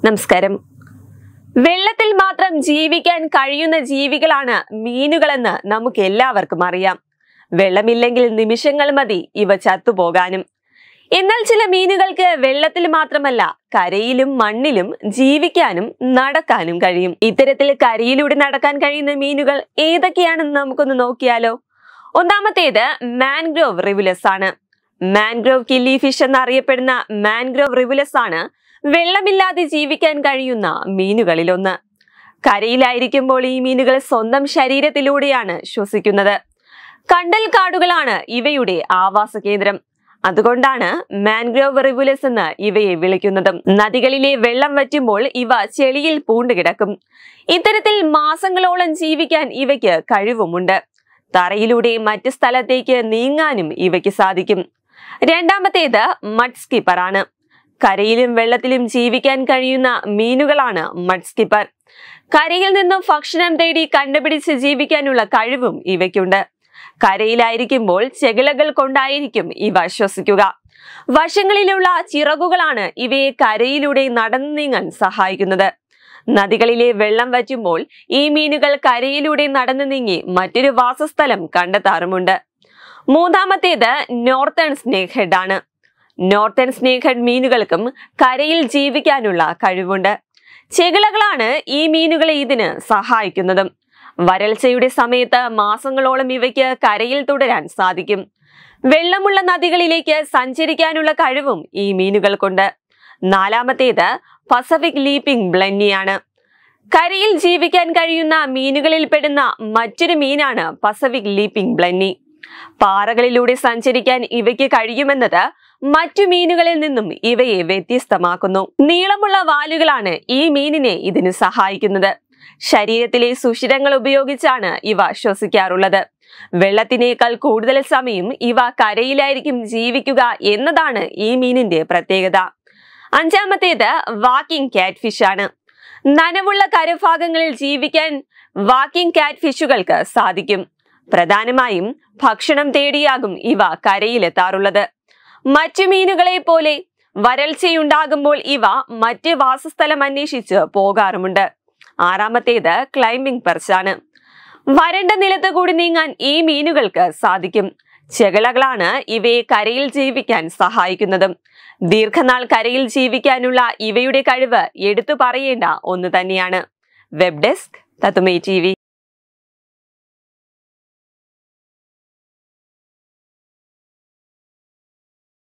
നമസ്കാരം. വെള്ളത്തിൽ മാത്രം ജീവിക്കാൻ കഴിയുന്ന ജീവികളാണ് മീനുകളെന്ന് നമുക്ക് എല്ലാവർക്കും അറിയാം. വെള്ളമില്ലെങ്കിൽ നിമിഷങ്ങൾ മതി ഇവ ചത്തുപോകാനും. എന്നാൽ ചില മീനുകൾക്ക് വെള്ളത്തിൽ മാത്രമല്ല കരയിലും മണ്ണിലും ജീവിക്കാനും നടക്കാനും കഴിയും. ഇത്തരത്തിൽ കരയിലൂടെ നടക്കാൻ കഴിയുന്ന മീനുകൾ ഏതൊക്കെയാണെന്ന് നമുക്കൊന്ന് നോക്കിയാലോ. ഒന്നാമത്തേത് മാൻഗ്രോവ് റിവുലസ് ആണ്. മാൻഗ്രോവ് കില്ലി ഫിഷ് എന്നറിയപ്പെടുന്ന മാൻഗ്രോവ് റിവുലസ് ആണ് വെള്ളമില്ലാതെ ജീവിക്കാൻ കഴിയുന്ന മീനുകളിലൊന്ന്. കരയിലായിരിക്കുമ്പോൾ ഈ മീനുകൾ സ്വന്തം ശരീരത്തിലൂടെയാണ് ശ്വസിക്കുന്നത്. കണ്ടൽ കാടുകളാണ് ഇവയുടെ ആവാസ കേന്ദ്രം. അതുകൊണ്ടാണ് മാൻഗ്രോവ് റിവുലസ് എന്ന് ഇവയെ വിളിക്കുന്നതും. നദികളിലെ വെള്ളം വറ്റുമ്പോൾ ഇവ ചെളിയിൽ പൂണ്ടുകിടക്കും. ഇത്തരത്തിൽ മാസങ്ങളോളം ജീവിക്കാൻ ഇവയ്ക്ക് കഴിവുമുണ്ട്. തറയിലൂടെ മറ്റ് സ്ഥലത്തേക്ക് നീങ്ങാനും ഇവയ്ക്ക് സാധിക്കും. രണ്ടാമത്തേത് മഡ് സ്കിപ്പർ ആണ്. കരയിലും വെള്ളത്തിലും ജീവിക്കാൻ കഴിയുന്ന മീനുകളാണ് മഡ് സ്കിപ്പർ. കരയിൽ നിന്നും ഭക്ഷണം തേടി കണ്ടുപിടിച്ച് ജീവിക്കാനുള്ള കഴിവും ഇവയ്ക്കുണ്ട്. കരയിലായിരിക്കുമ്പോൾ ചെകിളകൾ കൊണ്ടായിരിക്കും ഇവ ശ്വസിക്കുക. വശങ്ങളിലുള്ള ചിറകുകളാണ് ഇവയെ കരയിലൂടെ നടന്നു നീങ്ങാൻ സഹായിക്കുന്നത്. നദികളിലെ വെള്ളം വറ്റുമ്പോൾ ഈ മീനുകൾ കരയിലൂടെ നടന്നു നീങ്ങി മറ്റൊരു വാസസ്ഥലം കണ്ടെത്താറുമുണ്ട്. മൂന്നാമത്തേത് നോർത്തേൺ സ്നേക്ക് ഹെഡ് ആണ്. നോർത്തേൺ സ്നേക്ക് ഹെഡ് മീനുകൾക്കും കരയിൽ ജീവിക്കാനുള്ള കഴിവുണ്ട്. ചെകിളകളാണ് ഈ മീനുകളെ ഇതിന് സഹായിക്കുന്നതും. വരൾച്ചയുടെ സമയത്ത് മാസങ്ങളോളം ഇവയ്ക്ക് കരയിൽ തുടരാൻ സാധിക്കും. വെള്ളമുള്ള നദികളിലേക്ക് സഞ്ചരിക്കാനുള്ള കഴിവും ഈ മീനുകൾക്കുണ്ട്. നാലാമത്തേത് പസഫിക് ലീപ്പിംഗ് ബ്ലന്നിയാണ്. കരയിൽ ജീവിക്കാൻ കഴിയുന്ന മീനുകളിൽ പെടുന്ന മറ്റൊരു മീനാണ് പസഫിക് ലീപ്പിംഗ് ബ്ലന്നി. പാറകളിലൂടെ സഞ്ചരിക്കാൻ ഇവയ്ക്ക് കഴിയുമെന്നത് മറ്റു മീനുകളിൽ നിന്നും ഇവയെ വ്യത്യസ്തമാക്കുന്നു. നീളമുള്ള വാലുകളാണ് ഈ മീനിനെ ഇതിന് സഹായിക്കുന്നത്. ശരീരത്തിലെ സുഷിരങ്ങൾ ഉപയോഗിച്ചാണ് ഇവ ശ്വസിക്കാറുള്ളത്. വെള്ളത്തിനേക്കാൾ കൂടുതൽ സമയം ഇവ കരയിലായിരിക്കും ജീവിക്കുക എന്നതാണ് ഈ മീനിന്റെ പ്രത്യേകത. അഞ്ചാമത്തേത് വാക്കിംഗ് കാറ്റ് ഫിഷ് ആണ്. നനവുള്ള കരഭാഗങ്ങളിൽ ജീവിക്കാൻ വാക്കിംഗ് കാറ്റ് ഫിഷുകൾക്ക് സാധിക്കും. പ്രധാനമായും ഭക്ഷണം തേടിയാകും ഇവ കരയിലെത്താറുള്ളത്. മറ്റു മീനുകളെ പോലെ വരൾച്ചയുണ്ടാകുമ്പോൾ ഇവ മറ്റ് വാസസ്ഥലം അന്വേഷിച്ച് പോകാറുമുണ്ട്. ആറാമത്തേത് ക്ലൈംബിംഗ് പെർച്ചാണ്. വരണ്ട നിലത്ത് കൂടി നീങ്ങാൻ ഈ മീനുകൾക്ക് സാധിക്കും. ചെകിളകളാണ് ഇവയെ കരയിൽ ജീവിക്കാൻ സഹായിക്കുന്നതും. ദീർഘനാൾ കരയിൽ ജീവിക്കാനുള്ള ഇവയുടെ കഴിവ് എടുത്തു പറയേണ്ട ഒന്ന് തന്നെയാണ്. വെബ് ഡെസ്ക് തത്തുമൈ TV.